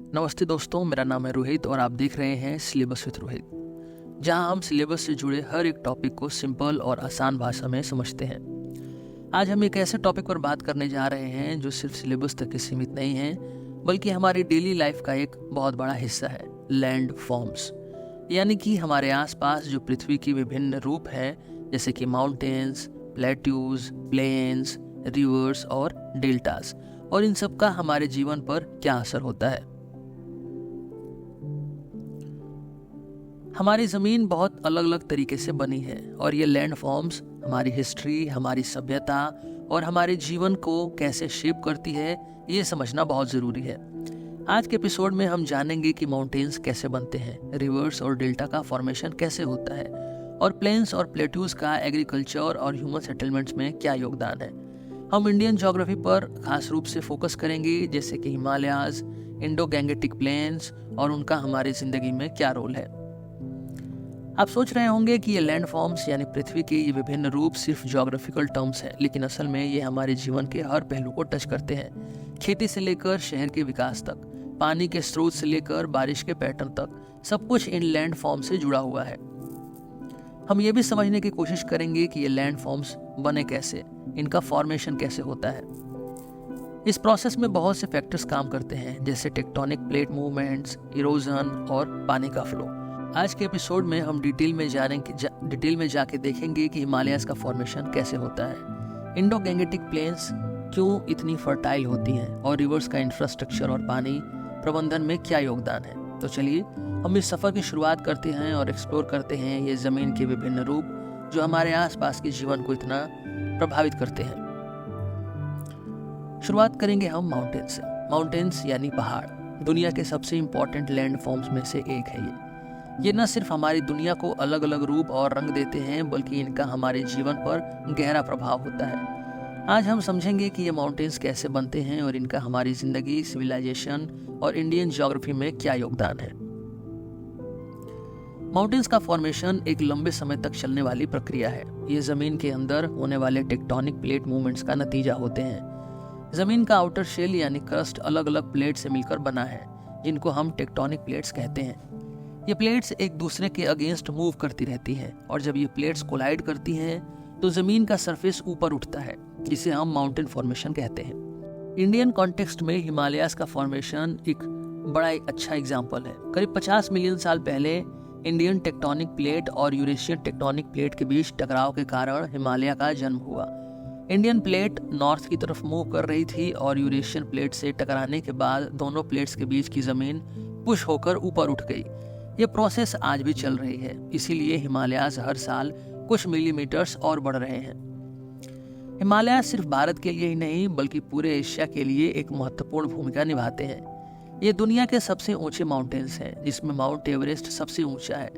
नमस्ते दोस्तों, मेरा नाम है रोहित और आप देख रहे हैं सिलेबस विद रोहित, जहां हम सिलेबस से जुड़े हर एक टॉपिक को सिंपल और आसान भाषा में समझते हैं। आज हम एक ऐसे टॉपिक पर बात करने जा रहे हैं जो सिर्फ सिलेबस तक ही सीमित नहीं है, बल्कि हमारी डेली लाइफ का एक बहुत बड़ा हिस्सा है, लैंड फॉर्म्स। यानी कि हमारे आसपास जो पृथ्वी की विभिन्न रूप है, जैसे कि माउंटेन्स, प्लेट्यूज, प्लेन्स, रिवर्स और डेल्टास, और इन सब का हमारे जीवन पर क्या असर होता है। हमारी ज़मीन बहुत अलग अलग तरीके से बनी है और ये लैंड फॉर्म्स हमारी हिस्ट्री, हमारी सभ्यता और हमारे जीवन को कैसे शेप करती है, ये समझना बहुत ज़रूरी है। आज के एपिसोड में हम जानेंगे कि माउंटेन्स कैसे बनते हैं, रिवर्स और डेल्टा का फॉर्मेशन कैसे होता है, और प्लेन्स और प्लेट्यूज का एग्रीकल्चर और ह्यूमन सेटलमेंट्स में क्या योगदान है। हम इंडियन ज्योग्राफी पर खास रूप से फोकस करेंगे, जैसे कि हिमालयाज, इंडो गैंगेटिक प्लेन्स और उनका हमारी ज़िंदगी में क्या रोल है। आप सोच रहे होंगे कि ये लैंड फॉर्म्स यानी पृथ्वी के ये विभिन्न रूप सिर्फ ज्योग्राफिकल टर्म्स हैं, लेकिन असल में ये हमारे जीवन के हर पहलू को टच करते हैं। खेती से लेकर शहर के विकास तक, पानी के स्रोत से लेकर बारिश के पैटर्न तक, सब कुछ इन लैंड फॉर्म से जुड़ा हुआ है। हम ये भी समझने की कोशिश करेंगे कि ये लैंड फॉर्म्स बने कैसे, इनका फॉर्मेशन कैसे होता है। इस प्रोसेस में बहुत से फैक्टर्स काम करते हैं, जैसे टेक्टोनिक प्लेट मूवमेंट्स, इरोजन और पानी का फ्लो। आज के एपिसोड में हम डिटेल में जाके देखेंगे कि हिमालयाज का फॉर्मेशन कैसे होता है, इंडो गैंगेटिक प्लेन्स क्यों इतनी फर्टाइल होती हैं, और रिवर्स का इंफ्रास्ट्रक्चर और पानी प्रबंधन में क्या योगदान है। तो चलिए हम इस सफ़र की शुरुआत करते हैं और एक्सप्लोर करते हैं ये ज़मीन के विभिन्न रूप जो हमारे आसपास के जीवन को इतना प्रभावित करते हैं। शुरुआत करेंगे हम माउंटेन्स से। माउंटेन्स यानी पहाड़ दुनिया के सबसे इम्पॉर्टेंट लैंड फॉर्म्स में से एक है। ये न सिर्फ हमारी दुनिया को अलग अलग रूप और रंग देते हैं, बल्कि इनका हमारे जीवन पर गहरा प्रभाव होता है। आज हम समझेंगे कि ये माउंटेन्स कैसे बनते हैं और इनका हमारी जिंदगी, सिविलाइजेशन और इंडियन ज्योग्राफी में क्या योगदान है। माउंटेन्स का फॉर्मेशन एक लंबे समय तक चलने वाली प्रक्रिया है। ये जमीन के अंदर होने वाले टेक्टोनिक प्लेट मूवमेंट्स का नतीजा होते हैं। जमीन का आउटर शेल यानी क्रस्ट अलग अलग प्लेट से मिलकर बना है, जिनको हम टेक्टोनिक प्लेट्स कहते हैं। ये प्लेट्स एक दूसरे के अगेंस्ट मूव करती रहती हैं, और जब ये प्लेट्स कोलाइड करती हैं तो जमीन का सरफेस ऊपर उठता है, जिसे हम माउंटेन फॉर्मेशन कहते हैं। इंडियन कॉन्टेक्स्ट में हिमालयाज का फॉर्मेशन एक बड़ा अच्छा एग्जाम्पल है। करीब 50 मिलियन साल पहले इंडियन टेक्टोनिक प्लेट और यूरेशियन टेक्टोनिक प्लेट के बीच टकराव के कारण हिमालय का जन्म हुआ। इंडियन प्लेट नॉर्थ की तरफ मूव कर रही थी और यूरेशियन प्लेट से टकराने के बाद दोनों प्लेट्स के बीच की जमीन पुश होकर ऊपर उठ गई। ये प्रोसेस आज भी चल रही है, इसीलिए हिमालयाज हर साल कुछ मिलीमीटर्स और बढ़ रहे हैं। हिमालय सिर्फ भारत के लिए ही नहीं, बल्कि पूरे एशिया के लिए एक महत्वपूर्ण भूमिका निभाते हैं। ये दुनिया के सबसे ऊंचे माउंटेन्स हैं, जिसमें माउंट एवरेस्ट सबसे ऊंचा है।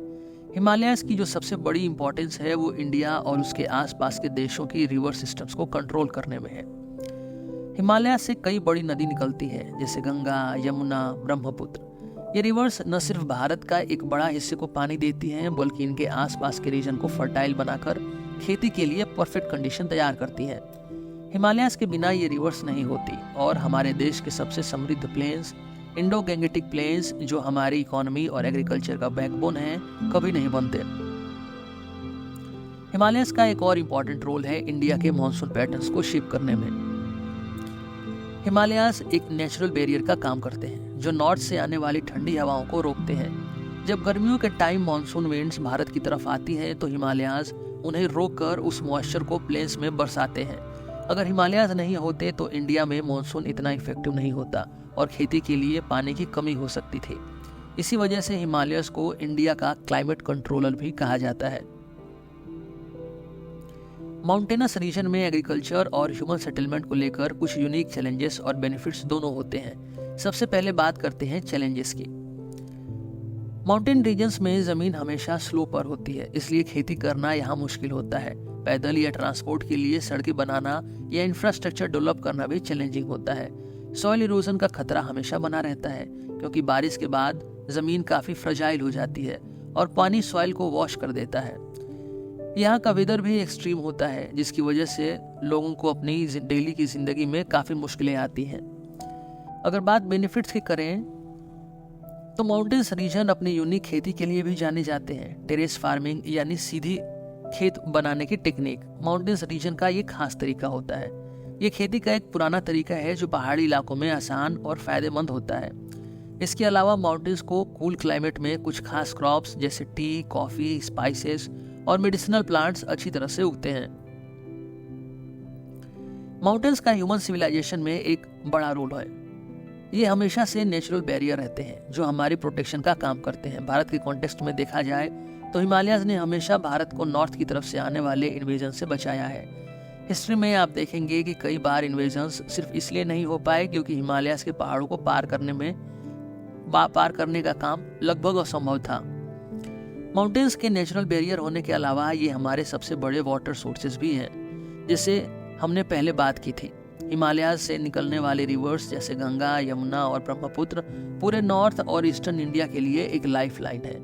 हिमालयाज की जो सबसे बड़ी इंपॉर्टेंस है वो इंडिया और उसके आसपास के देशों की रिवर सिस्टम्स को कंट्रोल करने में है। हिमालय से कई बड़ी नदी निकलती है, जैसे गंगा, यमुना, ब्रह्मपुत्र। ये रिवर्स न सिर्फ भारत का एक बड़ा हिस्से को पानी देती हैं, बल्कि इनके आसपास के रीजन को फर्टाइल बनाकर खेती के लिए परफेक्ट कंडीशन तैयार करती हैं। हिमालयाज के बिना ये रिवर्स नहीं होती, और हमारे देश के सबसे समृद्ध प्लेन्स, इंडो गैंगेटिक प्लेन्स, जो हमारी इकोनॉमी और एग्रीकल्चर का बैकबोन है, कभी नहीं बनते। हिमालयाज का एक और इम्पॉर्टेंट रोल है इंडिया के मॉनसून पैटर्न्स को शेप करने में। हिमालयाज एक नेचुरल बैरियर का काम करते हैं, जो नॉर्थ से आने वाली ठंडी हवाओं को रोकते हैं। जब गर्मियों के टाइम मॉनसून विंड्स भारत की तरफ आती हैं, तो हिमालयाज उन्हें रोककर उस मॉइस्चर को प्लेन्स में बरसाते हैं। अगर हिमालयाज नहीं होते तो इंडिया में मॉनसून इतना इफेक्टिव नहीं होता और खेती के लिए पानी की कमी हो सकती थी। इसी वजह से हिमालयाज को इंडिया का क्लाइमेट कंट्रोलर भी कहा जाता है। माउंटेनस रीजन में एग्रीकल्चर और ह्यूमन सेटलमेंट को लेकर कुछ यूनिक चैलेंजेस और बेनिफिट्स दोनों होते हैं। सबसे पहले बात करते हैं चैलेंजेस की। माउंटेन रीजन्स में जमीन हमेशा स्लो पर होती है, इसलिए खेती करना यहाँ मुश्किल होता है। पैदल या ट्रांसपोर्ट के लिए सड़कें बनाना या इंफ्रास्ट्रक्चर डेवलप करना भी चैलेंजिंग होता है। सॉइल इरोजन का खतरा हमेशा बना रहता है, क्योंकि बारिश के बाद जमीन काफी फ्रजाइल हो जाती है और पानी सॉइल को वॉश कर देता है। यहाँ का वेदर भी एक्सट्रीम होता है, जिसकी वजह से लोगों को अपनी डेली की जिंदगी में काफी मुश्किलें आती हैं। अगर बात बेनिफिट्स की करें तो माउंटेन्स रीजन अपनी यूनिक खेती के लिए भी जाने जाते हैं। टेरेस फार्मिंग यानी सीधी खेत बनाने की टेक्निक माउंटेन्स रीजन का ये खास तरीका होता है। ये खेती का एक पुराना तरीका है जो पहाड़ी इलाकों में आसान और फायदेमंद होता है। इसके अलावा माउंटेन्स को कूल क्लाइमेट में कुछ खास क्रॉप्स जैसे टी, कॉफी, स्पाइसेस और मेडिसिनल प्लांट्स अच्छी तरह से उगते हैं। माउंटेन्स का ह्यूमन सिविलाइजेशन में एक बड़ा रोल है। ये हमेशा से नेचुरल बैरियर रहते हैं जो हमारी प्रोटेक्शन का काम करते हैं। भारत के कॉन्टेक्स्ट में देखा जाए तो हिमालयाज ने हमेशा भारत को नॉर्थ की तरफ से आने वाले इन्वेजन से बचाया है। हिस्ट्री में आप देखेंगे कि कई बार इन्वेजन्स सिर्फ इसलिए नहीं हो पाए क्योंकि हिमालयाज के पहाड़ों को पार करने का काम लगभग असंभव था। माउंटेन्स के नेचुरल बैरियर होने के अलावा ये हमारे सबसे बड़े वाटर सोर्सेज भी हैं, जिसे हमने पहले बात की थी। हिमालयाज से निकलने वाले रिवर्स जैसे गंगा, यमुना और ब्रह्मपुत्र पूरे नॉर्थ और ईस्टर्न इंडिया के लिए एक लाइफलाइन है।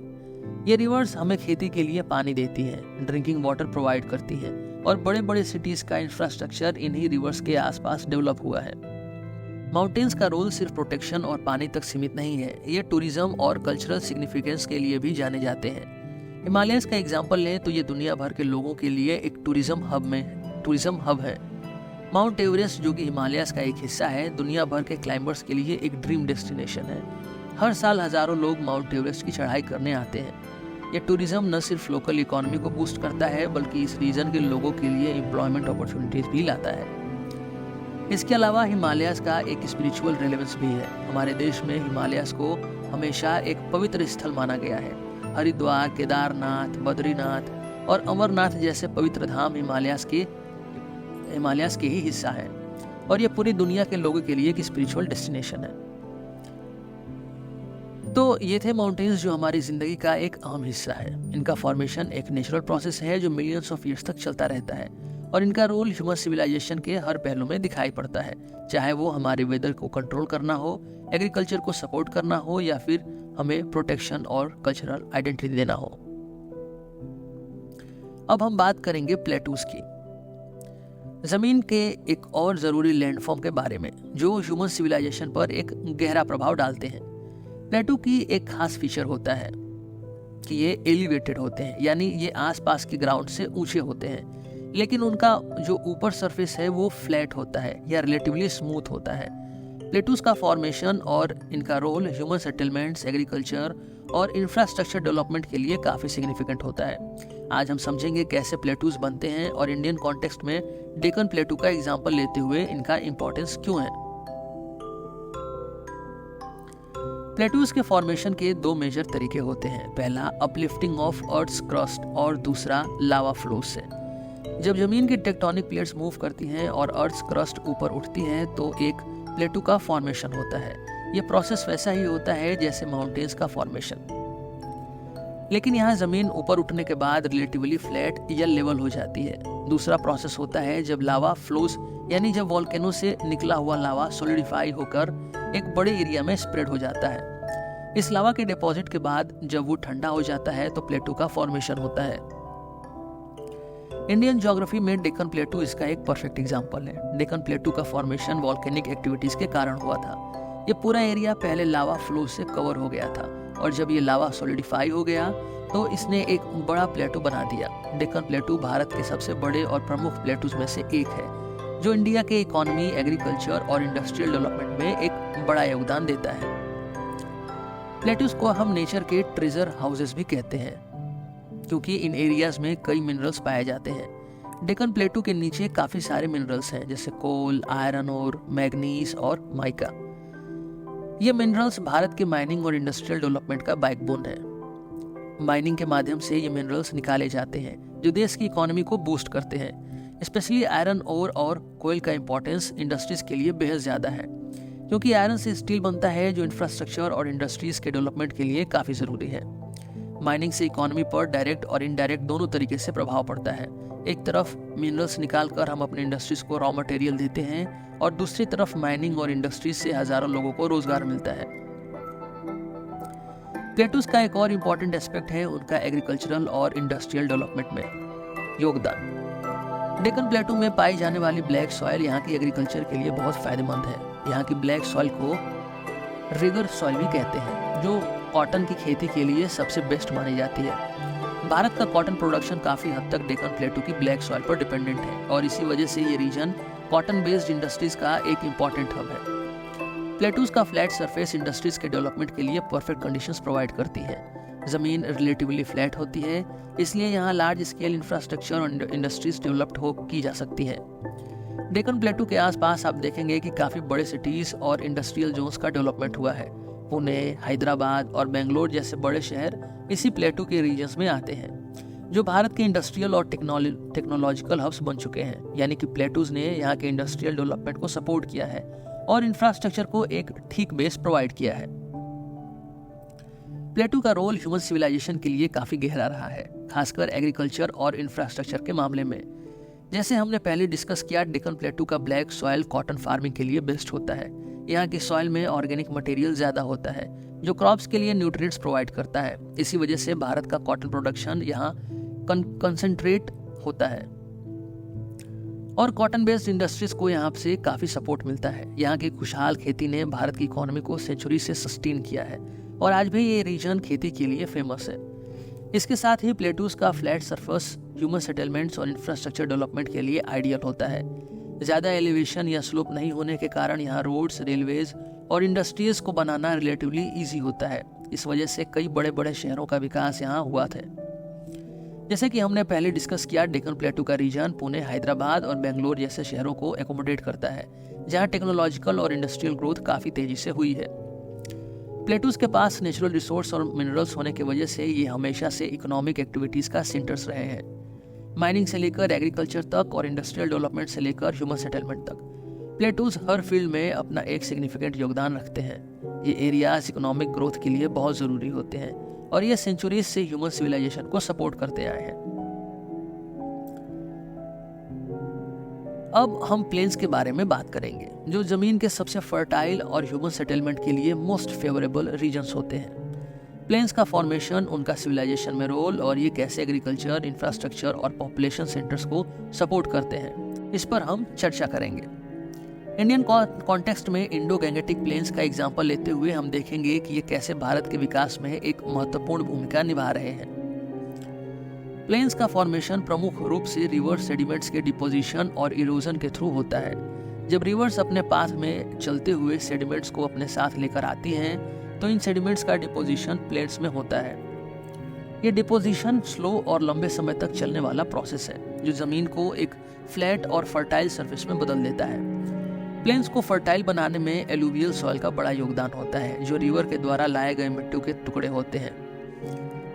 ये रिवर्स हमें खेती के लिए पानी देती हैं, ड्रिंकिंग वाटर प्रोवाइड करती हैं और बड़े बड़े सिटीज का इंफ्रास्ट्रक्चर इन्हीं रिवर्स के आसपास डेवलप हुआ है। माउंटेन्स का रोल सिर्फ प्रोटेक्शन और पानी तक सीमित नहीं है, ये टूरिज्म और कल्चरल सिग्निफिकेंस के लिए भी जाने जाते हैं। हिमालयस का एग्जाम्पल लें तो ये दुनिया भर के लोगों के लिए एक टूरिज्म हब है। माउंट एवरेस्ट, जो कि हिमालयस का एक हिस्सा है, दुनिया भर के क्लाइंबर्स के लिए एक ड्रीम डेस्टिनेशन है। हर साल हजारों लोग माउंट एवरेस्ट की चढ़ाई करने आते हैं। यह टूरिज्म न सिर्फ लोकल इकोनॉमी को बूस्ट करता है बल्कि इस रीजन के लोगों के लिए एम्प्लॉयमेंट अपॉर्चुनिटीज भी लाता है। इसके अलावा हिमालयस का एक स्पिरिचुअल रेलेवेंस भी है। हमारे देश में हिमालयस को हमेशा एक पवित्र स्थल माना गया है। हरिद्वार, केदारनाथ, बद्रीनाथ और अमरनाथ जैसे पवित्र धाम हिमालयस के ही हिस्सा है और यह पूरी दुनिया के लोगों के लिए एक स्पिरिचुअल डेस्टिनेशन है। तो ये थे माउंटेन्स जो हमारी जिंदगी का एक अहम हिस्सा है। इनका फॉर्मेशन एक नेचुरल प्रोसेस है जो मिलियंस ऑफ ईयर्स तक चलता रहता है और इनका रोल ह्यूमन सिविलाइजेशन के हर पहलू में दिखाई पड़ता है, चाहे वो हमारे वेदर को कंट्रोल करना हो, एग्रीकल्चर को सपोर्ट करना हो या फिर हमें प्रोटेक्शन और कल्चरल आइडेंटिटी देना हो। अब हम बात करेंगे प्लेटूज की, जमीन के एक और जरूरी लैंडफॉर्म के बारे में जो ह्यूमन सिविलाइजेशन पर एक गहरा प्रभाव डालते हैं। प्लेटू की एक खास फीचर होता है कि ये एलिवेटेड होते हैं, यानी ये आसपास के ग्राउंड से ऊंचे होते हैं, लेकिन उनका जो ऊपर सरफेस है वो फ्लैट होता है या रिलेटिवली स्मूथ होता है। प्लेटूज का फॉर्मेशन और इनका रोल ह्यूमन सेटलमेंट्स, एग्रीकल्चर और इंफ्रास्ट्रक्चर डेवलपमेंट के लिए काफ़ी सिग्निफिकेंट होता है। आज हम समझेंगे कैसे प्लेटूज बनते हैं और इंडियन कॉन्टेक्स्ट में डेक्कन प्लेटू का एग्जाम्पल लेते हुए इनका इंपॉर्टेंस क्यों है। प्लेटूज के फॉर्मेशन के दो मेजर तरीके होते हैं। पहला अपलिफ्टिंग ऑफ अर्थ्स क्रस्ट और दूसरा लावा फ्लो से। जब जमीन की टेक्टोनिक प्लेट्स मूव करती हैं और अर्थ्स क्रस्ट ऊपर उठती है तो एक प्लेटू का फॉर्मेशन होता है। यह प्रोसेस वैसा ही होता है जैसे माउंटेन्स का फॉर्मेशन, लेकिन यहाँ जमीन ऊपर उठने के बाद रिलेटिवली फ्लैट या लेवल हो जाती है। दूसरा प्रोसेस होता है जब लावा फ्लोज, यानी जब वोल्केनो से निकला हुआ लावा सॉलिडिफाई होकर एक बड़े एरिया में स्प्रेड हो जाता है। इस लावा के डिपॉजिट के बाद जब वो ठंडा हो जाता है तो प्लेटू का फॉर्मेशन होता है। इंडियन ज्योग्राफी में डेक्कन प्लेटू इसका एक परफेक्ट एग्जांपल है। डेक्कन प्लेटू का फॉर्मेशन वोल्केनिक एक्टिविटीज के कारण हुआ था। ये पूरा एरिया पहले लावा फ्लो से कवर हो गया था और जब ये लावा सॉलिडिफाई हो गया तो इसने एक बड़ा प्लेटू बना दिया। डेक्कन प्लेटू भारत के सबसे बड़े और प्रमुख प्लेटूज में से एक है जो इंडिया के इकोनॉमी, एग्रीकल्चर और इंडस्ट्रियल डेवलपमेंट में एक बड़ा योगदान देता है। प्लेटूज को हम नेचर के ट्रेजर हाउसेस भी कहते हैं क्योंकि इन एरियाज में कई मिनरल्स पाए जाते हैं। डेक्कन प्लेटू के नीचे काफी सारे मिनरल्स हैं जैसे कोल, आयरन ओर, मैग्नीज और माइका। ये मिनरल्स भारत के माइनिंग और इंडस्ट्रियल डेवलपमेंट का बैकबोन है। माइनिंग के माध्यम से ये मिनरल्स निकाले जाते हैं जो देश की इकोनॉमी को बूस्ट करते हैं। स्पेशली आयरन ओर और कोयल का इंपॉर्टेंस इंडस्ट्रीज के लिए बेहद ज्यादा है क्योंकि आयरन से स्टील बनता है जो इंफ्रास्ट्रक्चर और इंडस्ट्रीज के डेवलपमेंट के लिए काफी जरूरी है। माइनिंग से इकोनॉमी पर डायरेक्ट और इनडायरेक्ट दोनों तरीके से प्रभाव पड़ता है। एक तरफ मिनरल्स निकालकर हम अपने इंडस्ट्रीज को रॉ मटेरियल देते हैं और दूसरी तरफ माइनिंग और इंडस्ट्रीज से हजारों लोगों को रोजगार मिलता है। प्लेटूज का एक और इम्पॉर्टेंट एस्पेक्ट है उनका एग्रीकल्चरल और इंडस्ट्रियल डेवलपमेंट में योगदान। डेक्कन प्लेटू में पाई जाने वाली ब्लैक सॉइल यहाँ की एग्रीकल्चर के लिए बहुत फायदेमंद है। यहाँ की ब्लैक सॉइल को रिगर सॉइल भी कहते हैं जो कॉटन की खेती के लिए सबसे बेस्ट मानी जाती है। भारत का कॉटन प्रोडक्शन काफ़ी हद तक डेक्कन प्लेटू की ब्लैक सॉइल पर डिपेंडेंट है और इसी वजह से ये रीजन कॉटन बेस्ड इंडस्ट्रीज का एक इम्पॉर्टेंट हब है। प्लेटूज का फ्लैट सरफेस इंडस्ट्रीज के डेवलपमेंट के लिए परफेक्ट कंडीशंस प्रोवाइड करती है। ज़मीन रिलेटिवली फ्लैट होती है, इसलिए यहाँ लार्ज स्केल इंफ्रास्ट्रक्चर और इंडस्ट्रीज डेवलप्ड की जा सकती है। डेक्कन प्लेटू के आसपास आप देखेंगे कि काफ़ी बड़े सिटीज़ और इंडस्ट्रियल जोन्स का डेवलपमेंट हुआ है। पुणे, हैदराबाद और बेंगलोर जैसे बड़े शहर इसी प्लेटू के रीजन्स में आते हैं, जो भारत के इंडस्ट्रियल और टेक्नोलॉजिकल हब्स बन चुके हैं। यानी कि प्लेटूज ने यहाँ के इंडस्ट्रियल डेवलपमेंट को सपोर्ट किया है और इंफ्रास्ट्रक्चर को एक ठीक बेस प्रोवाइड किया है। प्लेटू का रोल ह्यूमन सिविलाइजेशन के लिए काफ़ी गहरा रहा है, खासकर एग्रीकल्चर और इंफ्रास्ट्रक्चर के मामले में। जैसे हमने पहले डिस्कस किया, डेक्कन प्लेटू का ब्लैक सॉइल कॉटन फार्मिंग के लिए बेस्ट होता है। यहाँ की सॉइल में ऑर्गेनिक मटेरियल ज़्यादा होता है, जो क्रॉप्स के लिए न्यूट्रिएंट्स प्रोवाइड करता है। इसी वजह से भारत का कॉटन प्रोडक्शन यहाँ कंसंट्रेट होता है और कॉटन बेस्ड इंडस्ट्रीज को यहाँ से काफ़ी सपोर्ट मिलता है। यहाँ की खुशहाल खेती ने भारत की इकोनॉमी को सेंचुरी से सस्टेन किया है और आज भी ये रीजन खेती के लिए फेमस है। इसके साथ ही प्लेटूज का फ्लैट सरफेस ह्यूमन सेटलमेंट्स और इंफ्रास्ट्रक्चर डेवलपमेंट के लिए आइडियल होता है। ज़्यादा एलिवेशन या स्लोप नहीं होने के कारण यहाँ रोड्स, रेलवेज और इंडस्ट्रीज को बनाना रिलेटिवली ईजी होता है। इस वजह से कई बड़े बड़े शहरों का विकास यहाँ हुआ था। जैसे कि हमने पहले डिस्कस किया, डेक्कन प्लेटू का रीजन पुणे, हैदराबाद और बेंगलोर जैसे शहरों को एकोमोडेट करता है, जहाँ टेक्नोलॉजिकल और इंडस्ट्रियल ग्रोथ काफ़ी तेजी से हुई है। प्लेटूज के पास नेचुरल रिसोर्स और मिनरल्स होने की वजह से ये हमेशा से इकोनॉमिक एक्टिविटीज़ का सेंटर्स रहे हैं। माइनिंग से लेकर एग्रीकल्चर तक और इंडस्ट्रियल डेवलपमेंट से लेकर ह्यूमन सेटलमेंट तक प्लेटूज हर फील्ड में अपना एक सिग्निफिकेंट योगदान रखते हैं। ये एरियाज इकोनॉमिक ग्रोथ के लिए बहुत ज़रूरी होते हैं और ये सेंचुरीज से ह्यूमन सिविलाइजेशन को सपोर्ट करते आए हैं। अब हम प्लेन्स के बारे में बात करेंगे, जो ज़मीन के सबसे फर्टाइल और ह्यूमन सेटलमेंट के लिए मोस्ट फेवरेबल रीजन्स होते हैं। प्लेन्स का फॉर्मेशन, उनका सिविलाइजेशन में रोल और ये कैसे एग्रीकल्चर, इंफ्रास्ट्रक्चर और पॉपुलेशन सेंटर्स को सपोर्ट करते हैं, इस पर हम चर्चा करेंगे। इंडियन कॉन्टेक्स्ट में इंडो गैंगेटिक प्लेन्स का एग्जाम्पल लेते हुए हम देखेंगे कि ये कैसे भारत के विकास में एक महत्वपूर्ण भूमिका निभा रहे हैं। प्लेन्स का फॉर्मेशन प्रमुख रूप से रिवर सेडिमेंट्स के डिपोजिशन और इरोजन के थ्रू होता है। जब रिवर्स अपने पाथ में चलते हुए सेडिमेंट्स को अपने साथ लेकर आती हैं, तो इन सेडिमेंट्स का डिपोजिशन प्लेट्स में होता है। ये डिपोजिशन स्लो और लंबे समय तक चलने वाला प्रोसेस है, जो ज़मीन को एक फ्लैट और फर्टाइल सरफेस में बदल देता है। प्लेन्स को फर्टाइल बनाने में एलुवियल सॉइल का बड़ा योगदान होता है, जो रिवर के द्वारा लाए गए मिट्टी के टुकड़े होते हैं।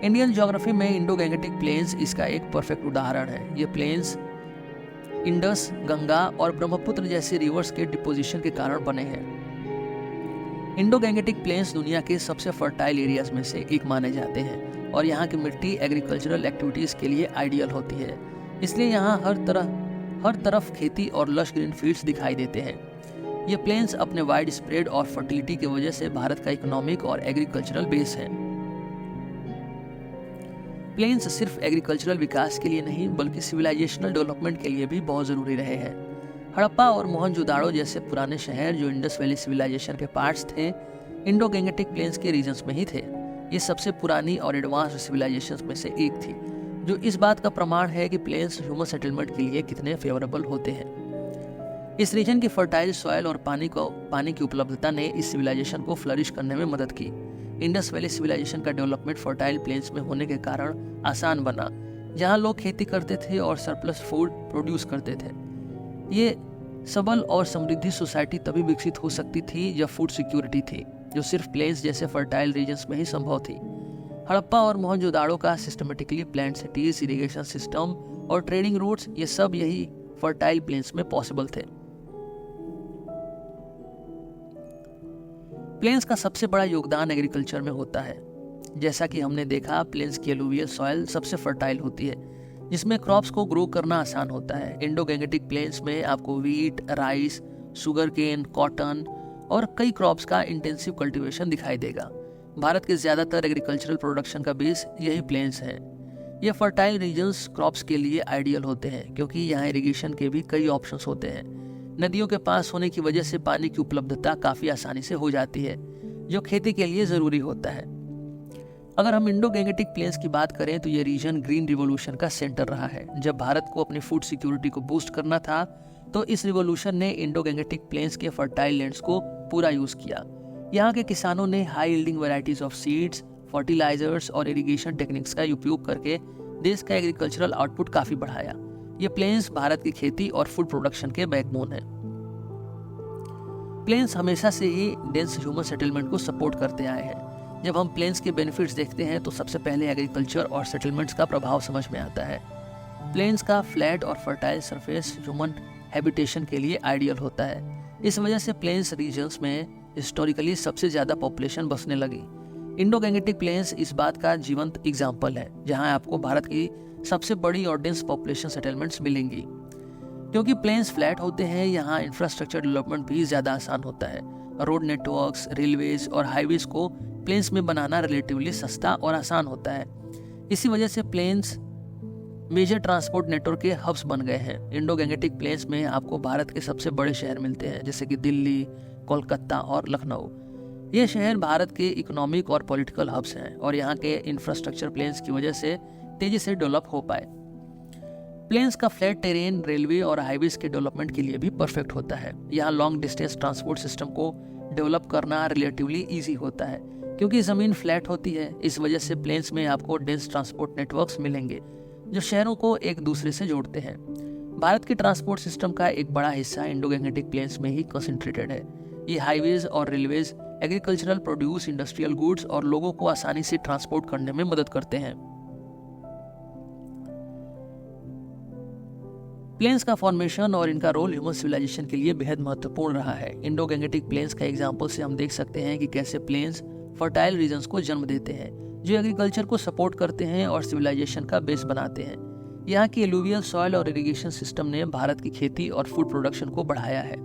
इंडियन ज्योग्राफी में इंडो गैंगेटिक प्लेन्स इसका एक परफेक्ट उदाहरण है। ये प्लेन्स इंडस, गंगा और ब्रह्मपुत्र जैसे रिवर्स के डिपोजिशन के कारण बने हैं। इंडो गैंगेटिक प्लेन्स दुनिया के सबसे फर्टाइल एरियाज में से एक माने जाते हैं और यहाँ की मिट्टी एग्रीकल्चरल एक्टिविटीज़ के लिए आइडियल होती है। इसलिए यहाँ हर तरफ खेती और लश ग्रीन फील्ड्स दिखाई देते हैं। ये प्लेन्स अपने वाइड स्प्रेड और फर्टिलिटी की वजह से भारत का इकोनॉमिक और एग्रीकल्चरल बेस है। प्लेन्स सिर्फ एग्रीकल्चरल विकास के लिए नहीं, बल्कि सिविलाइजेशनल डेवलपमेंट के लिए भी बहुत ज़रूरी रहे हैं। हड़प्पा और मोहनजोदाड़ो जैसे पुराने शहर, जो इंडस वैली सिविलाइजेशन के पार्ट्स थे, इंडो गैंगेटिक प्लेन्स के रीजन्स में ही थे। ये सबसे पुरानी और एडवांस्ड सिविलाइजेशंस में से एक थी, जो इस बात का प्रमाण है कि प्लेन्स ह्यूमन सेटलमेंट के लिए कितने फेवरेबल होते हैं। इस रीजन की फर्टाइल सॉइल और पानी की उपलब्धता ने इस सिविलाइजेशन को फ्लरिश करने में मदद की। इंडस वैली सिविलाइजेशन का डेवलपमेंट फर्टाइल प्लेन्स में होने के कारण आसान बना, जहाँ लोग खेती करते थे और सरप्लस फूड प्रोड्यूस करते थे। ये सबल और समृद्धि सोसाइटी तभी विकसित हो सकती थी जब फूड सिक्योरिटी थी, जो सिर्फ प्लेन्स जैसे फर्टाइल रीजन्स में ही संभव थी। हड़प्पा और मोहनजोदाड़ो का systematically planned cities, irrigation system और ट्रेडिंग रूट्स, ये सब यही फर्टाइल प्लेन्स में पॉसिबल थे। प्लेन्स का सबसे बड़ा योगदान एग्रीकल्चर में होता है। जैसा कि हमने देखा, प्लेन्स की एलुवियल सॉइल सबसे फर्टाइल होती है, जिसमें क्रॉप्स को ग्रो करना आसान होता है। इंडो गैंगेटिक प्लेन्स में आपको wheat, rice, sugar cane, cotton और कई क्रॉप्स का इंटेंसिव कल्टीवेशन दिखाई देगा। भारत के ज़्यादातर एग्रीकल्चरल प्रोडक्शन का बेस यही प्लेन्स है। ये फर्टाइल रीजन्स क्रॉप्स के लिए आइडियल होते हैं, क्योंकि यहाँ इरिगेशन के भी कई ऑप्शंस होते हैं। नदियों के पास होने की वजह से पानी की उपलब्धता काफ़ी आसानी से हो जाती है, जो खेती के लिए ज़रूरी होता है। अगर हम इंडो गैंगेटिक प्लेन्स की बात करें तो ये रीजन ग्रीन रिवॉल्यूशन का सेंटर रहा है। जब भारत को अपनी फूड सिक्योरिटी को बूस्ट करना था तो इस रिवॉल्यूशन ने इंडो गैंगेटिक प्लेन्स के फर्टाइल लैंड्स को पूरा यूज किया। यहाँ के किसानों ने high yielding varieties of seeds, fertilisers और इरिगेशन टेक्निक्स का उपयोग करके देश का एग्रीकल्चरल आउटपुट काफी बढ़ाया। ये प्लेन्स भारत की खेती और फूड प्रोडक्शन के बैकबोन है। प्लेन्स हमेशा से ही डेंस ह्यूमन सेटलमेंट को सपोर्ट करते आए हैं। जब हम प्लेन्स के बेनिफिट्स देखते हैं तो सबसे पहले एग्रीकल्चर और सेटलमेंट्स का प्रभाव समझ में आता है। प्लेन्स का फ्लैट और फर्टाइल सरफेस ह्यूमन हैबिटेशन के लिए आइडियल होता है। इस वजह से प्लेन्स रीजन्स में हिस्टोरिकली सबसे ज्यादा पॉपुलेशन बसने लगी। इंडो गैंगेटिक प्लेन्स इस बात का जीवंत एग्जाम्पल है, जहां आपको भारत की सबसे बड़ी और डेंस पॉपुलेशन सेटलमेंट्स मिलेंगी। क्योंकि प्लेन्स फ्लैट होते हैं, यहाँ इंफ्रास्ट्रक्चर डेवलपमेंट भी ज़्यादा आसान होता है। रोड नेटवर्क्स, रेलवेज और हाईवेज को प्लेन्स में बनाना रिलेटिवली सस्ता और आसान होता है। इसी वजह से प्लेन्स मेजर ट्रांसपोर्ट नेटवर्क के हब्स बन गए हैं। इंडो गैंगेटिक प्लेन्स में आपको भारत के सबसे बड़े शहर मिलते हैं, जैसे कि दिल्ली, कोलकाता और लखनऊ। ये शहर भारत के इकोनॉमिक और पॉलिटिकल हब्स हैं और यहाँ के इंफ्रास्ट्रक्चर प्लेन्स की वजह से तेजी से डेवलप हो पाए। प्लेन्स का फ्लैट टेरेन रेलवे और हाईवेज के डेवलपमेंट के लिए भी परफेक्ट होता है। यहाँ लॉन्ग डिस्टेंस ट्रांसपोर्ट सिस्टम को डेवलप करना रिलेटिवली इजी होता है, क्योंकि ज़मीन फ्लैट होती है। इस वजह से प्लेन्स में आपको डेंस ट्रांसपोर्ट नेटवर्क्स मिलेंगे जो शहरों को एक दूसरे से जोड़ते हैं। भारत के ट्रांसपोर्ट सिस्टम का एक बड़ा हिस्सा इंडो गैंगेटिक प्लेन्स में ही कंसंट्रेटेड है। ये हाईवेज और railways agricultural produce, industrial goods और लोगों को आसानी से ट्रांसपोर्ट करने में मदद करते हैं। प्लेन्स का फॉर्मेशन और इनका रोल ह्यूमन सिविलाइजेशन के लिए बेहद महत्वपूर्ण रहा है। इंडो गैंगेटिक प्लेन्स का एग्जाम्पल से हम देख सकते हैं कि कैसे प्लेन्स फर्टाइल रीजन्स को जन्म देते हैं, जो एग्रीकल्चर को सपोर्ट करते हैं और सिविलाइजेशन का बेस बनाते हैं। यहाँ की एलुवियल सॉइल और इरिगेशन सिस्टम ने भारत की खेती और फूड प्रोडक्शन को बढ़ाया है।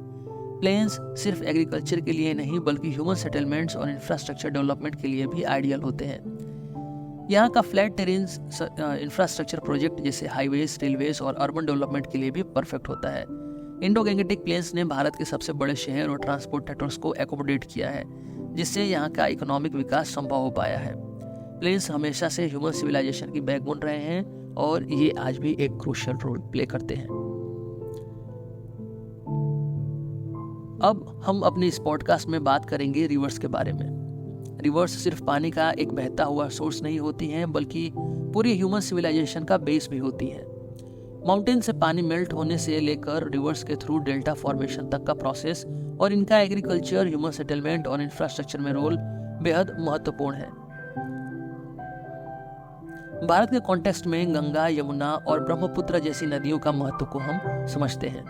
प्लेन्स सिर्फ एग्रीकल्चर के लिए नहीं बल्कि ह्यूमन सेटलमेंट्स और इंफ्रास्ट्रक्चर डेवलपमेंट के लिए भी आइडियल होते हैं। यहाँ का फ्लैट टेरेन इंफ्रास्ट्रक्चर प्रोजेक्ट जैसे हाईवेज, रेलवेज और अर्बन डेवलपमेंट के लिए भी परफेक्ट होता है। इंडो गैंगेटिक प्लेन्स ने भारत के सबसे बड़े शहर और ट्रांसपोर्ट नेटवर्क्स को एकोमोडेट किया है, जिससे यहाँ का इकोनॉमिक विकास संभव हो पाया है। प्लेन्स हमेशा से ह्यूमन सिविलाइजेशन की बैकबोन रहे हैं और ये आज भी एक क्रूशियल रोल प्ले करते हैं। अब हम अपनी इस पॉडकास्ट में बात करेंगे रिवर्स के बारे में। रिवर्स सिर्फ पानी का एक बहता हुआ सोर्स नहीं होती हैं, बल्कि पूरी ह्यूमन सिविलाइजेशन का बेस भी होती है। माउंटेन से पानी मेल्ट होने से लेकर रिवर्स के थ्रू डेल्टा फॉर्मेशन तक का प्रोसेस और इनका एग्रीकल्चर, ह्यूमन सेटलमेंट और इंफ्रास्ट्रक्चर में रोल बेहद महत्वपूर्ण है। भारत के कॉन्टेक्स्ट में गंगा, यमुना और ब्रह्मपुत्र जैसी नदियों का महत्व को हम समझते हैं।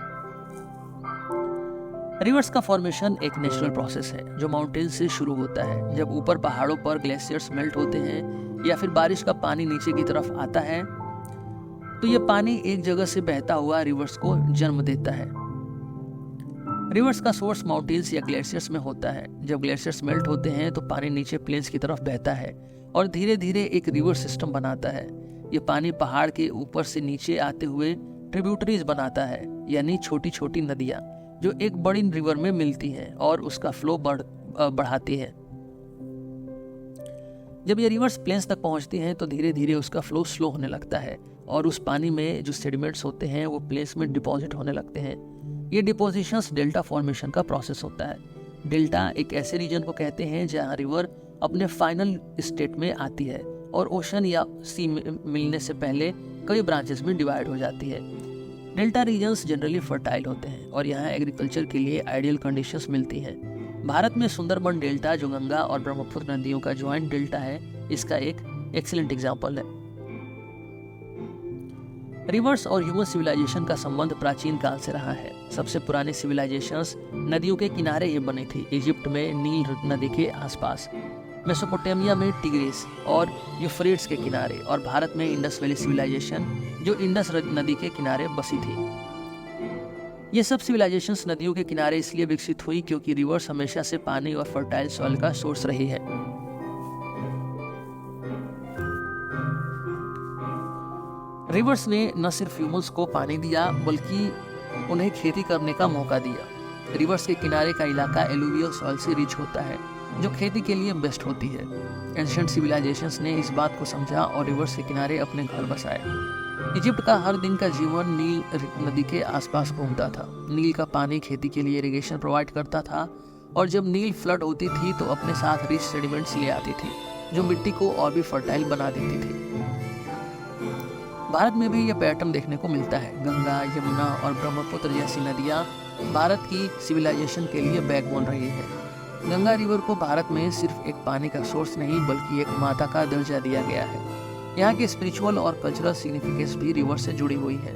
रिवर्स का फॉर्मेशन एक नेचुरल प्रोसेस है जो माउंटेन से शुरू होता है। जब ऊपर पहाड़ों पर ग्लेशियर्स मेल्ट होते हैं या फिर बारिश का पानी नीचे की तरफ आता है तो ये पानी एक जगह से बहता हुआ रिवर्स को जन्म देता है। रिवर्स का सोर्स माउंटेन्स या ग्लेशियर्स में होता है। जब ग्लेशियर्स मेल्ट होते हैं तो पानी नीचे प्लेन्स की तरफ बहता है और धीरे धीरे एक रिवर सिस्टम बनाता है। ये पानी पहाड़ के ऊपर से नीचे आते हुए ट्रिब्यूटरीज बनाता है, यानी छोटी छोटी नदियां जो एक बड़ी रिवर में मिलती हैं और उसका फ्लो बढ़ाती है। जब ये रिवर्स प्लेन्स तक पहुंचती हैं तो धीरे धीरे उसका फ्लो स्लो होने लगता है और उस पानी में जो सेडिमेंट्स होते हैं वो प्लेन्स में डिपॉजिट होने लगते हैं। ये डिपोजिशंस डेल्टा फॉर्मेशन का प्रोसेस होता है। डेल्टा एक ऐसे रीजन को कहते हैं जहाँ रिवर अपने फाइनल स्टेट में आती है और ओशन या सी मिलने से पहले कई ब्रांचेस में डिवाइड हो जाती है। डेल्टा रीजन्स जनरली फर्टाइल होते हैं और यहाँ एग्रीकल्चर के लिए आइडियल कंडीशंस मिलती हैं। भारत में सुंदरबन डेल्टा, जो गंगा और ब्रह्मपुत्र नदियों का ज्वाइंट डेल्टा है, इसका एक एक्सीलेंट एग्जाम्पल है। रिवर्स और ह्यूमन सिविलाइजेशन का संबंध प्राचीन काल से रहा है। सबसे पुरानी सिविलाइजेशंस नदियों के किनारे ही बनी थी। इजिप्ट में नील नदी के आसपास, मेसोपोटामिया में टिग्रिस और यूफ्रेट्स के किनारे, और भारत में इंडस वैली सिविलाइजेशन जो इंडस नदी के किनारे बसी थी। ये सब सिविलाइजेशंस नदियों के किनारे इसलिए विकसित हुई क्योंकि रिवर्स हमेशा से पानी और फर्टाइल सॉइल का सोर्स रही है। रिवर्स ने न सिर्फ ह्यूमंस को पानी दिया बल्कि उन्हें खेती करने का मौका दिया। रिवर्स के किनारे का इलाका एलुवियल सॉइल से रिच होता है जो खेती के लिए बेस्ट होती है। एंशिएंट सिविलाइजेशंस ने इस बात को समझा और रिवर्स के किनारे अपने घर बसाए। इजिप्ट का हर दिन का जीवन नील नदी के आसपास घूमता था। नील का पानी खेती के लिए इरिगेशन प्रोवाइड करता था और जब नील फ्लड होती थी तो अपने साथ रिच सेडिमेंट्स ले आती थी जो मिट्टी को और भी फर्टाइल बना देती थी। भारत में भी यह पैटर्न देखने को मिलता है। गंगा, यमुना और ब्रह्मपुत्र जैसी नदियाँ भारत की सिविलाइजेशन के लिए बैकबोन रही है। गंगा रिवर को भारत में सिर्फ एक पानी का सोर्स नहीं बल्कि एक माता का दर्जा दिया गया है। यहाँ की स्पिरिचुअल और कल्चरल सिग्निफिकेंस भी रिवर से जुड़ी हुई है।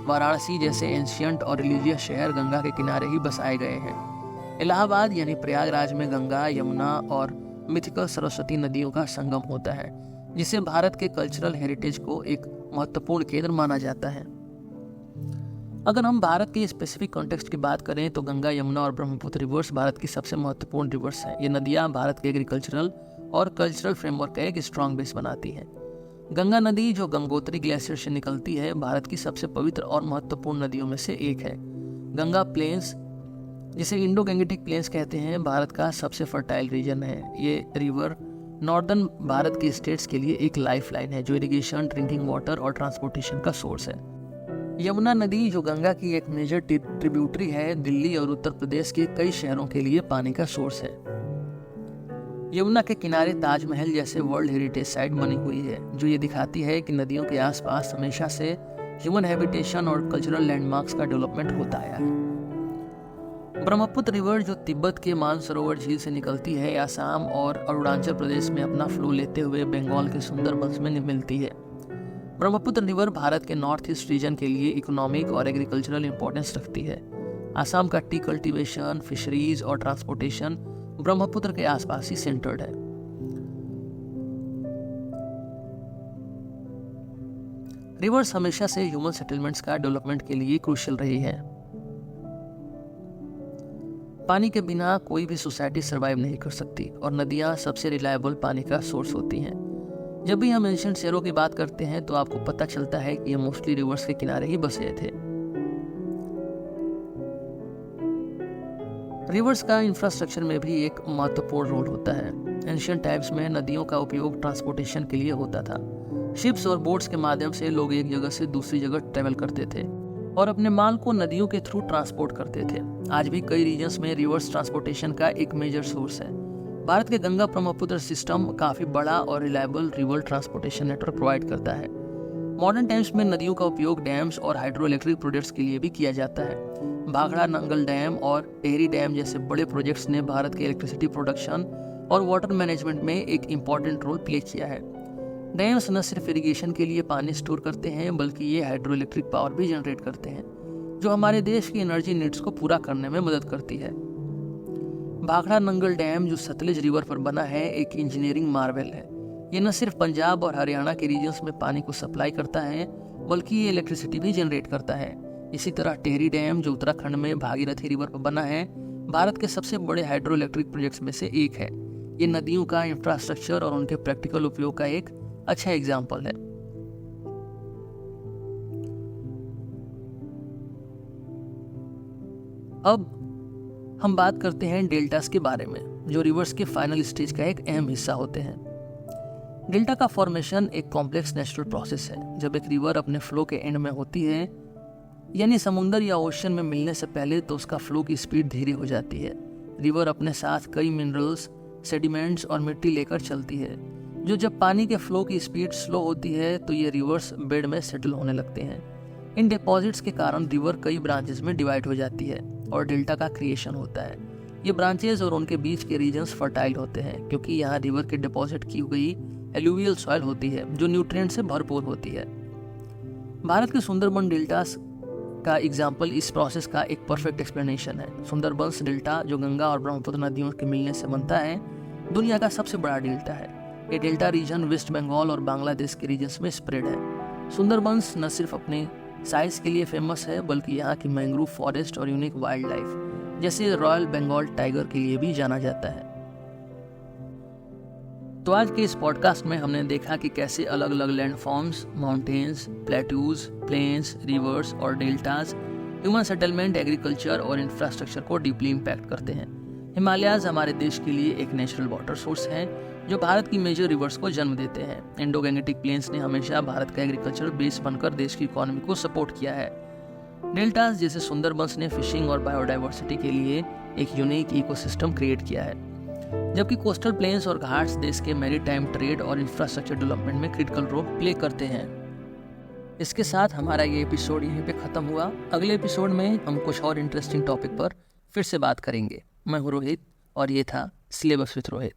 वाराणसी जैसे एंशियंट और रिलीजियस शहर गंगा के किनारे ही बसाए गए हैं। इलाहाबाद यानी प्रयागराज में गंगा, यमुना और मिथिकल सरस्वती नदियों का संगम होता है, जिसे भारत के कल्चरल हेरिटेज को एक महत्वपूर्ण केंद्र माना जाता है। अगर हम भारत के स्पेसिफिक कॉन्टेक्स्ट की बात करें तो गंगा, यमुना और ब्रह्मपुत्र रिवर्स भारत की सबसे महत्वपूर्ण रिवर्स हैं। ये नदियाँ भारत के एग्रीकल्चरल और कल्चरल फ्रेमवर्क का एक स्ट्रॉन्ग बेस बनाती हैं। गंगा नदी जो गंगोत्री ग्लेशियर से निकलती है भारत की सबसे पवित्र और महत्वपूर्ण नदियों में से एक है। गंगा प्लेन्स, जिसे इंडो गैंगेटिक प्लेन्स कहते हैं, भारत का सबसे फर्टाइल रीजन है। ये रिवर नॉर्दर्न भारत के स्टेट्स के लिए एक लाइफलाइन है जो इरिगेशन, ड्रिंकिंग वाटर और ट्रांसपोर्टेशन का सोर्स है। यमुना नदी जो गंगा की एक मेजर ट्रिब्यूटरी है, दिल्ली और उत्तर प्रदेश के कई शहरों के लिए पानी का सोर्स है। यमुना के किनारे ताजमहल जैसे वर्ल्ड हेरिटेज साइट बनी हुई है जो ये दिखाती है कि नदियों के आसपास हमेशा से ह्यूमन हैबिटेशन और कल्चरल लैंडमार्क्स का डेवलपमेंट होता आया है। ब्रह्मपुत्र रिवर जो तिब्बत के मानसरोवर झील से निकलती है, असम और अरुणाचल प्रदेश में अपना फ्लो लेते हुए बंगाल के सुंदरबंस में मिलती है। ब्रह्मपुत्र रिवर भारत के नॉर्थ ईस्ट रीजन के लिए इकोनॉमिक और एग्रीकल्चरल इंपॉर्टेंस रखती है। असम का टी कल्टीवेशन, फिशरीज और ट्रांसपोर्टेशन ब्रह्मपुत्र के आसपास ही सेंटर्ड है। रिवर्स हमेशा से ह्यूमन सेटलमेंट्स का डेवलपमेंट के लिए क्रूशियल रही है। पानी के बिना कोई भी सोसाइटी सर्वाइव नहीं कर सकती और नदियां सबसे रिलायबल पानी का सोर्स होती हैं। जब भी हम एंशिएंट शहरों की बात करते हैं तो आपको पता चलता है कि ये मोस्टली रिवर्स के किनारे ही बसे थे। रिवर्स का इंफ्रास्ट्रक्चर में भी एक महत्वपूर्ण रोल होता है। एंशिएंट टाइम्स में नदियों का उपयोग ट्रांसपोर्टेशन के लिए होता था। शिप्स और बोट्स के माध्यम से लोग एक जगह से दूसरी जगह ट्रेवल करते थे और अपने माल को नदियों के थ्रू ट्रांसपोर्ट करते थे। आज भी कई रीजन्स में रिवर्स ट्रांसपोर्टेशन का एक मेजर सोर्स है। भारत के गंगा ब्रह्मपुत्र सिस्टम काफी बड़ा और reliable river transportation network provide करता है। मॉडर्न टाइम्स में नदियों का उपयोग डैम्स और हाइड्रो इलेक्ट्रिक प्रोजेक्ट्स के लिए भी किया जाता है। भाखड़ा नंगल डैम और टेहरी डैम जैसे बड़े प्रोजेक्ट्स ने भारत के इलेक्ट्रिसिटी प्रोडक्शन और वाटर मैनेजमेंट में एक इम्पॉर्टेंट रोल प्ले किया है। डैम्स न सिर्फ इरिगेशन के लिए पानी स्टोर करते हैं बल्कि ये हाइड्रो इलेक्ट्रिक पावर भी जनरेट करते हैं जो हमारे देश की एनर्जी नीड्स को पूरा करने में मदद करती है। भाखड़ा नंगल डैम जो सतलुज रिवर पर बना है एक इंजीनियरिंग मार्वेल है। ये न सिर्फ पंजाब और हरियाणा के रीजन्स में पानी को सप्लाई करता है बल्कि ये इलेक्ट्रिसिटी भी जनरेट करता है। इसी तरह टेहरी डैम जो उत्तराखंड में भागीरथी रिवर पर बना है भारत के सबसे बड़े हाइड्रो इलेक्ट्रिक प्रोजेक्ट्स में से एक है। ये नदियों का इंफ्रास्ट्रक्चर और उनके प्रैक्टिकल उपयोग का एक अच्छा एग्जाम्पल है। अब हम बात करते हैं डेल्टास के बारे में जो रिवर्स के फाइनल स्टेज का एक अहम हिस्सा होते हैं। डेल्टा का फॉर्मेशन एक कॉम्प्लेक्स नेचुरल प्रोसेस है। जब एक रिवर अपने फ्लो के एंड में होती है यानी समुंदर या ओशन में मिलने से पहले तो उसका फ्लो की स्पीड धीरे हो जाती है। रिवर अपने साथ कई मिनरल्स, सेडिमेंट्स और मिट्टी लेकर चलती है जो जब पानी के फ्लो की स्पीड स्लो होती है तो ये रिवर्स बेड में सेटल होने लगते हैं। इन डिपॉजिट्स के कारण रिवर कई ब्रांचेस में डिवाइड हो जाती है और डेल्टा का क्रिएशन होता है। ये ब्रांचेस और उनके बीच के रीजन्स फर्टाइल होते हैं क्योंकि यहाँ रिवर के डिपॉजिट की गई एलुवियल सॉइल होती है जो न्यूट्रिएंट से भरपूर होती है। भारत के सुंदरबन डेल्टास का एग्जाम्पल इस प्रोसेस का एक परफेक्ट एक्सप्लेनेशन है। सुंदरबंस डेल्टा जो गंगा और ब्रह्मपुत्र नदियों के मिलने से बनता है दुनिया का सबसे बड़ा डेल्टा है। ये डेल्टा रीजन वेस्ट बंगाल और बांग्लादेश के रीजन्स में स्प्रेड है। सुंदरबंस न सिर्फ अपने साइज के लिए फेमस है बल्कि यहाँ की मैंग्रोव फॉरेस्ट और यूनिक वाइल्ड लाइफ जैसे रॉयल बंगाल टाइगर के लिए भी जाना जाता है। तो आज के इस पॉडकास्ट में हमने देखा कि कैसे अलग अलग landforms, mountains, plateaus, plains, rivers और डेल्टास ह्यूमन सेटलमेंट, एग्रीकल्चर और इंफ्रास्ट्रक्चर को डीपली इम्पैक्ट करते हैं। हिमालयाज हमारे देश के लिए एक नेचुरल वाटर सोर्स हैं जो भारत की मेजर रिवर्स को जन्म देते हैं। इंडो गैंगेटिक प्लेन्स ने हमेशा भारत का एग्रीकल्चर बेस बनकर देश की इकोनॉमी को सपोर्ट किया है। डेल्टास जैसे सुंदरबंस ने फिशिंग और बायोडाइवर्सिटी के लिए एक यूनिक इकोसिस्टम क्रिएट किया है, जबकि कोस्टल प्लेन्स और घाट्स देश के मैरीटाइम ट्रेड और इंफ्रास्ट्रक्चर डेवलपमेंट में क्रिटिकल रोल प्ले करते हैं। इसके साथ हमारा ये एपिसोड यहीं पे ख़त्म हुआ। अगले एपिसोड में हम कुछ और इंटरेस्टिंग टॉपिक पर फिर से बात करेंगे। मैं हूँ रोहित और ये था सिलेबस विद रोहित।